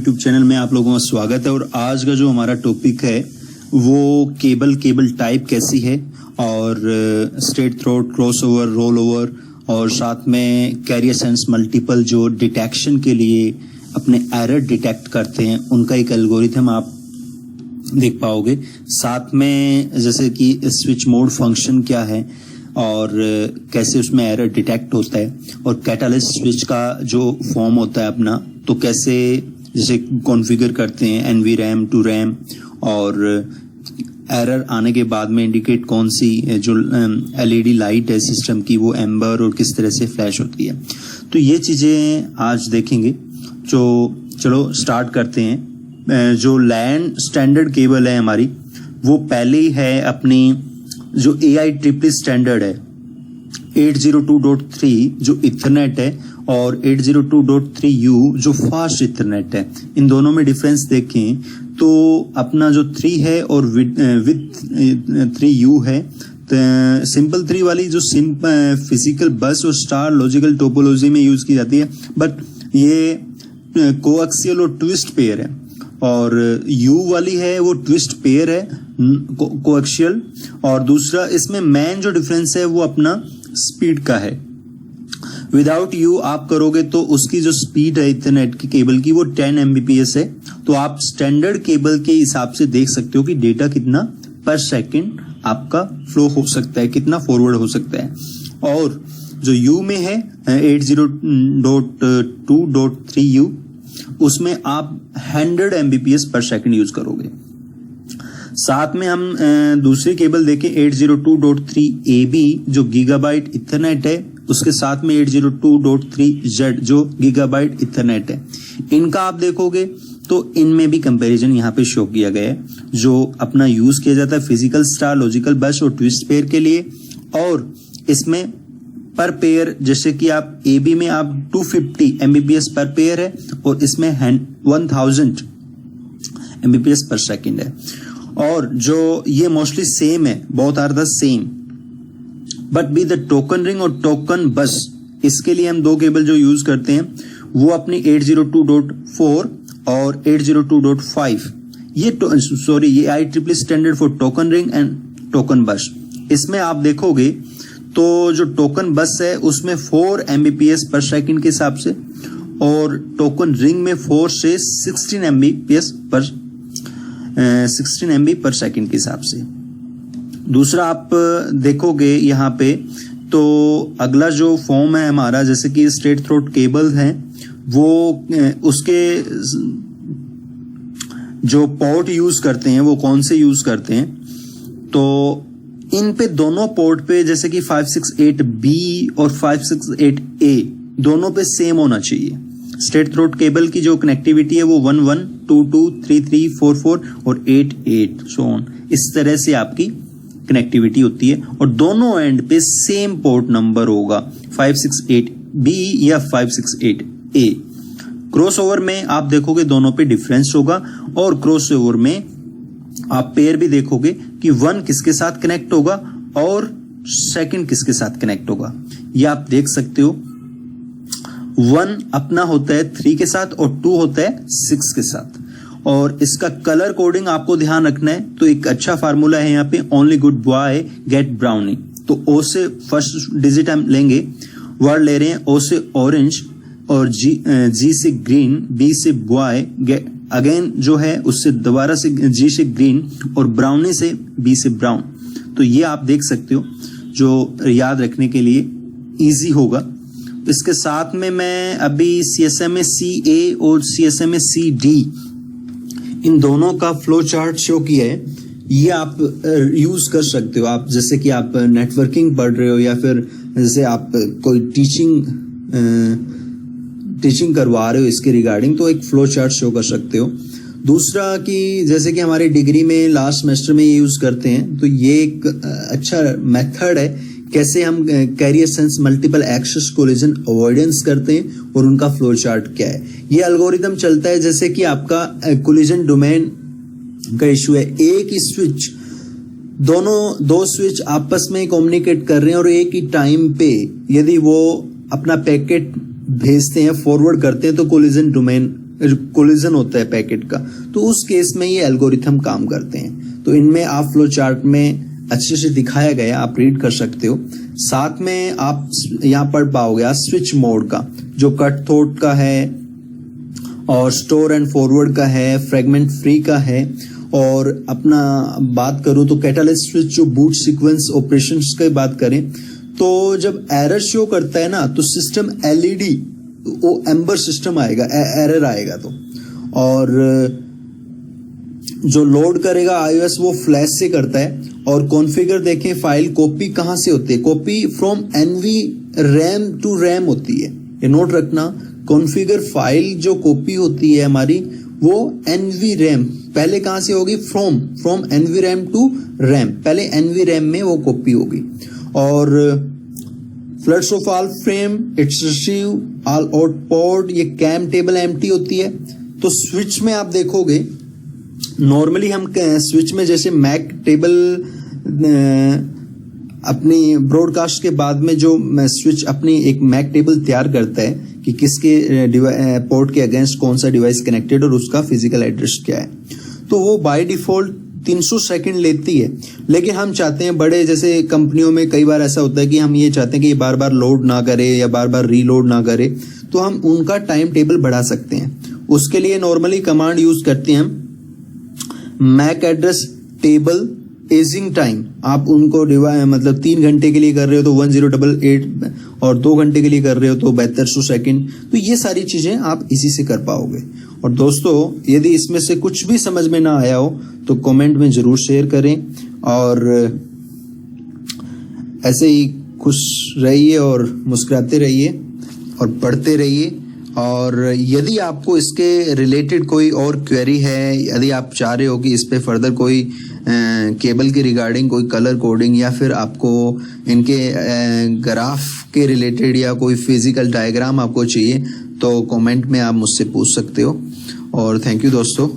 YouTube channel में आप लोगों का स्वागत है। और आज का जो हमारा टॉपिक है वो केबल टाइप कैसी है और straight throat, crossover, roll over और साथ में कैरियर सेंस मल्टीपल जो डिटेक्शन के लिए अपने एरर डिटेक्ट करते हैं उनका एक एल्गोरिथम आप देख पाओगे। साथ में जैसे कि स्विच मोड फंक्शन क्या है और कैसे उसमें एरर डिटेक्ट होता है और कैटलिस्ट स्विच का जो फॉर्म होता है अपना, तो कैसे जैसे कॉन्फ़िगर करते हैं NVRAM टू RAM और एरर आने के बाद में इंडिकेट कौन सी जो LED लाइट है सिस्टम की वो एम्बर और किस तरह से फ्लैश होती है। तो ये चीज़ें आज देखेंगे। जो चलो स्टार्ट करते हैं। जो लैन स्टैंडर्ड केबल है हमारी वो पहले ही है अपनी जो AIEEE स्टैंडर्ड है 802.3 जो इथरनेट है और 802.3U जो फास्ट इथरनेट है। इन दोनों में डिफरेंस देखें तो अपना जो 3 है और विद 3U है, सिंपल 3 वाली जो फिजिकल बस और स्टार लॉजिकल टोपोलॉजी में यूज की जाती है, बट ये कोएक्सियल और ट्विस्ट पेयर है। और U वाली है वो ट्विस्ट पेयर है कोएक्सियल। और दूसरा इसमें मेन जो डिफरेंस है वो अपना स्पीड का है। विदाउट U आप करोगे तो उसकी जो स्पीड है इथरनेट की केबल की वो 10 Mbps है। तो आप स्टैंडर्ड केबल के हिसाब से देख सकते हो कि डेटा कितना पर सेकंड आपका फ्लो हो सकता है, कितना फॉरवर्ड हो सकता है। और जो U में है 802.3U उसमें आप 100 Mbps पर सेकंड यूज करोगे। साथ में हम दूसरी केबल देखें 802.3AB जो गीगाबाइट इथरनेट है, उसके साथ में 802.3Z जो गीगाबाइट इथरनेट है। इनका आप देखोगे तो इनमें भी कंपैरिजन यहाँ पे शो किया गया है। जो अपना यूज किया जाता है फिजिकल स्टार लॉजिकल बस और ट्विस्ट पेयर के लिए, और इसमें पर पेयर जैसे कि आप AB में आप 250 Mbps पर पेयर है और इसमें 1000 Mbps पर सेकंड है। और जो ये मोस्टली सेम है, both are the same but be the token ring और टोकन बस, इसके लिए हम दो केबल जो यूज करते हैं वो अपनी 802.4 और 802.5 ये IEEE standard for token ring and token बस। इसमें आप देखोगे तो जो टोकन बस है उसमें 4 Mbps पर सेकंड के हिसाब से और टोकन रिंग में 4 से 16 MB पर सेकंड के हिसाब से। दूसरा आप देखोगे यहाँ पे तो अगला जो फॉर्म है हमारा जैसे कि स्ट्रेट थ्रोट केबल है वो उसके जो पोर्ट यूज करते हैं वो कौन से यूज करते हैं, तो इन पे दोनों पोर्ट पे जैसे कि 568B और 568A दोनों पे सेम होना चाहिए। स्ट्रेट थ्रोट केबल की जो कनेक्टिविटी है वो 11, 22, 33, 44 और 88 सो ऑन, इस तरह से आपकी कनेक्टिविटी होती है। और दोनों एंड पे सेम पोर्ट नंबर होगा 568B या 568A। क्रॉसओवर में आप देखोगे दोनों पे डिफरेंस होगा और क्रॉसओवर में आप पेयर भी देखोगे कि 1 किसके साथ कनेक्ट होगा और सेकंड किसके साथ कनेक्ट होगा। ये आप देख सकते हो 1 अपना होता है 3 के साथ और 2 होता है 6 के साथ। और इसका कलर कोडिंग आपको ध्यान रखना है, तो एक अच्छा फार्मूला है यहाँ पे only good boy get brownie. तो O से फर्स्ट डिजिट हम लेंगे, वर्ड ले रहे हैं O से ऑरेंज और G से ग्रीन, B से बॉय, अगेन जो है उससे दोबारा से G से ग्रीन और ब्राउनी से B से ब्राउन। तो ये आप देख सकते हो जो याद रखने के लिए इजी होगा। इसके साथ में मैं अभी CSMA CA और CSMA CD इन दोनों का फ्लो चार्ट शो किया है, ये आप यूज कर सकते हो। आप जैसे कि आप नेटवर्किंग पढ़ रहे हो या फिर जैसे आप कोई टीचिंग करवा रहे हो इसके रिगार्डिंग, तो एक फ्लो चार्ट शो कर सकते हो। दूसरा कि जैसे कि हमारी डिग्री में लास्ट सेमेस्टर में ये यूज करते हैं, तो ये एक अच्छा मेथड है कैसे हम carrier sense multiple access collision avoidance करते हैं और उनका फ्लो चार्ट क्या है। ये एल्गोरिथम चलता है जैसे कि आपका कोलिजन डोमेन का इशू है, एक ही स्विच दो स्विच आपस में कम्युनिकेट कर रहे हैं और एक ही टाइम पे यदि वो अपना पैकेट भेजते हैं, फॉरवर्ड करते हैं, तो कोलिजन डोमेन कोलिजन होता है पैकेट का, तो उस केस में ये एल्गोरिथम काम करते हैं। तो इनमें आप फ्लो चार्ट में अच्छे से दिखाया गया, आप रीड कर सकते हो। साथ में आप यहाँ पढ़ पाओगे स्विच मोड का, जो कट थ्रोट का है और स्टोर एंड फॉरवर्ड का है, फ्रेगमेंट फ्री का है। और अपना बात करूं तो कैटालिस्ट स्विच जो बूट सीक्वेंस ऑपरेशंस की बात करें, तो जब एरर शो करता है ना, तो सिस्टम एलईडी वो एम्बर सिस्टम आएगा, एरर आएगा तो। और जो लोड करेगा iOS वो फ्लैश से करता है। और कॉन्फ़िगर देखें, फाइल कॉपी कहां से होती है, copy from NV RAM to RAM होती है, ये नोट रखना। कॉन्फ़िगर फाइल जो कॉपी होती है हमारी, वो एनवी रैम पहले कहां से होगी, from NV RAM to RAM, पहले एनवी रैम में वो कॉपी होगी। और floods of all frame, it's receive all out port, ये कैम टेबल एम्प्टी होती है। तो स्विच में आप देखोगे नॉर्मली हम स्विच में जैसे मैक टेबल अपनी ब्रॉडकास्ट के बाद में जो स्विच अपनी एक मैक टेबल तैयार करता है कि किसके पोर्ट के अगेंस्ट कौन सा डिवाइस कनेक्टेड और उसका फिजिकल एड्रेस क्या है, तो वो बाय डिफॉल्ट 300 सेकंड लेती है। लेकिन हम चाहते हैं, बड़े जैसे कंपनियों में कई बार ऐसा होता है कि हम ये चाहते हैं कि ये बार बार लोड ना करे या बार बार रीलोड ना करे, तो हम उनका टाइम टेबल बढ़ा सकते हैं। उसके लिए नॉर्मली कमांड यूज करते हैं हम MAC address table aging time. आप उनको मतलब 3 घंटे के लिए कर रहे हो तो 1088 और 2 घंटे के लिए कर रहे हो तो 7200 सेकंड। तो ये सारी चीजें आप इसी से कर पाओगे। और दोस्तों, यदि इसमें से कुछ भी समझ में ना आया हो तो कमेंट में जरूर शेयर करें। और ऐसे ही खुश रहिए और मुस्कुराते रहिए और पढ़ते रहिए। और यदि आपको इसके रिलेटेड कोई और क्वेरी है, यदि आप चाह रहे हो कि इस पे फर्दर कोई केबल के रिगार्डिंग कोई कलर कोडिंग या फिर आपको इनके ग्राफ के रिलेटेड या कोई फिजिकल डायग्राम आपको चाहिए, तो कमेंट में आप मुझसे पूछ सकते हो। और थैंक यू दोस्तों।